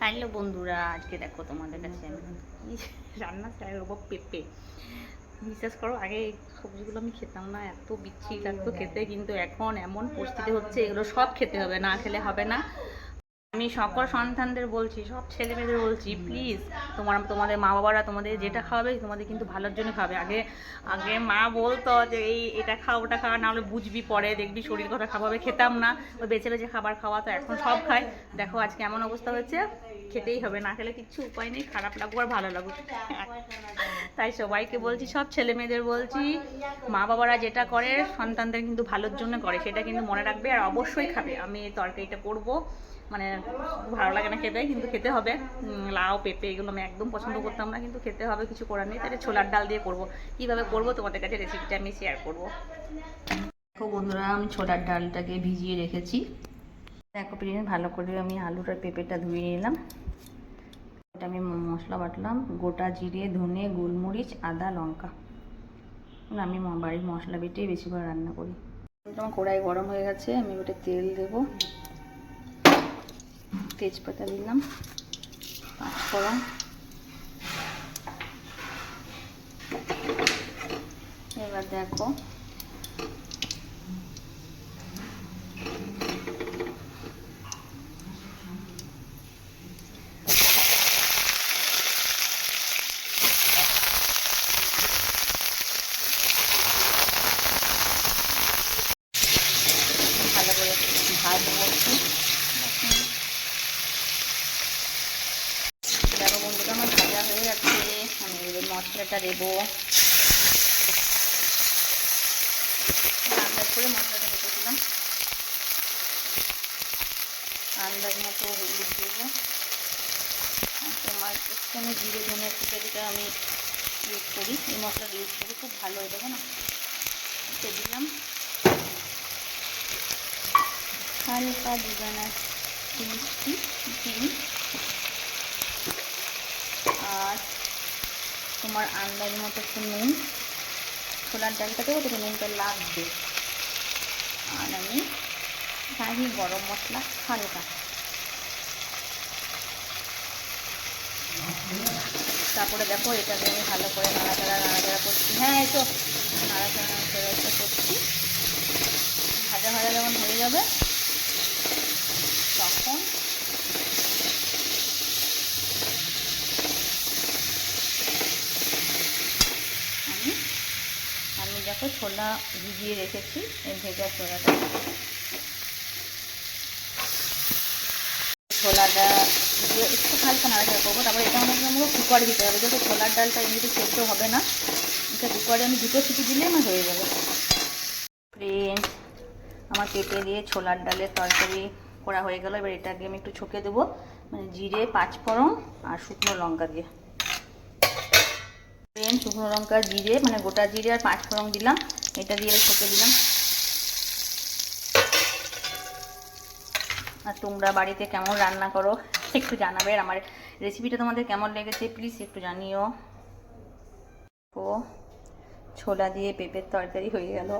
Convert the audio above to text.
Hello বন্ধুরা, আজকে দেখো তোমাদের কাছে আমি কি রান্না চাইবো। পেঁপে, বিশ্বাস করো আগে এই সবজিগুলো আমি খেতাম না, এত বিচ্ছিরি লাগতো খেতে, কিন্তু এখন এমন পরিস্থিতি হচ্ছে এগুলো সব খেতে হবে, না খেলে হবে না। আমি সকল সন্তানদের বলছি, সব ছেলে মেয়েদের বলছি, প্লিজ তোমাদের মা বাবারা তোমাদের যেটা খাওয়াবে তোমাদের কিন্তু ভালোর জন্য খাবে। আগে আগে মা বলতো যে এটা খাও ওটা খাওয়া, না হলে বুঝবি পরে দেখবি শরীর কথা খাওয়াবে, খেতাম না, ওই বেছে বেছে খাবার খাওয়া, তো এখন সব খায়। দেখো আজকে এমন অবস্থা হয়েছে, খেতেই হবে, না খেলে কিচ্ছু উপায় নেই, খারাপ লাগুক আর ভালো লাগুক। তাই সবাইকে বলছি, সব ছেলে মেয়েদের বলছি, মা বাবারা যেটা করে সন্তানদের কিন্তু ভালোর জন্য করে, সেটা কিন্তু মনে রাখবে আর অবশ্যই খাবে। আমি এই তরকারিটা করবো, মানে ভালো লাগে না খেতে, কিন্তু খেতে হবে। লাউ পেঁপে এগুলো আমি একদম পছন্দ করতাম না, কিন্তু খেতে হবে, কিছু করার নেই। তাহলে ছোলার ডাল দিয়ে করবো। কীভাবে করবো তোমাদের কাছে রেসিপিটা আমি শেয়ার করবো। দেখো বন্ধুরা, আমি ছোলার ডালটাকে ভিজিয়ে রেখেছি। দেখো প্লিজ, ভালো করে আমি আলুটা পেঁপেটা ধুয়ে নিলাম। এটা আমি মশলা বাটলাম, গোটা জিরে, ধনে, গোলমরিচ, আদা, লঙ্কা। আমি বাড়ির মশলা বেটেই বেশিরভাগ রান্না করি। আমার কড়াই গরম হয়ে গেছে, আমি ওটা তেল দেবো, তেজপাতা দিলাম, পাঁচফোড়ন, এবার দেখো ভালো করে ভাজবো। দেখো বন্ধুটা আমার ভাজা হয়ে গেছে, আমি এবার মশলাটা দেবো। আন্দাজ করে মশলাটা রেখেছিলাম, আন্দাজ মতো হলুদ দেবো। তোমার আমি জিরে ধনে যেটা আমি ইউজ করি, এই মশলাটা ইউজ করি, খুব ভালো হয়ে যাবে না। এটা দিলাম হালকা দিবানা মিষ্টি, চিনি, আর তোমার আন্দাজ মতো একটু নুন। ছোলার ডালটাতেও একটু নুনটা লাগবে। আর আমি শাহি গরম মশলা হালকা। তারপরে দেখো এটাকে আমি ভালো করে নাড়াচাড়া করছি। হ্যাঁ, এই তো নাড়াচাড়া করছি। ভাজা ভাজা যখন হয়ে যাবে তখন আমি দেখো ছোলা ভিজিয়ে রেখেছি, এই ভেজা ছোলাটা দিয়ে একটু হালকা নাড়াচাড়া করবো। তারপরে এটা আমাকে কুকারে দিতে হবে, যেহেতু ছোলার ডালটা এমনিতে সেদ্ধ হবে না, এটা কুকারে আমি দুটো সিটি দিলে আমার হয়ে যাবে। ফ্রেন্ডস, আমার পেঁপে দিয়ে ছোলার ডালের তরকারি করা হয়ে গেল। এবার এটাকে আমি একটু ছকে দেবো, মানে জিরে, পাঁচফোড়ন আর শুকনো লঙ্কা দিয়ে। শুকনো লঙ্কা, জিরে, মানে গোটা জিরে আর পাঁচফোড়ন দিলাম, এটা দিয়ে ছকে দিলাম। আর তোমরা বাড়িতে কেমন রান্না করো একটু জানাবে, আর আমার রেসিপিটা তোমাদের কেমন লেগেছে প্লিজ একটু জানিও। ও ছোলা দিয়ে পেঁপের তরকারি হয়ে গেল।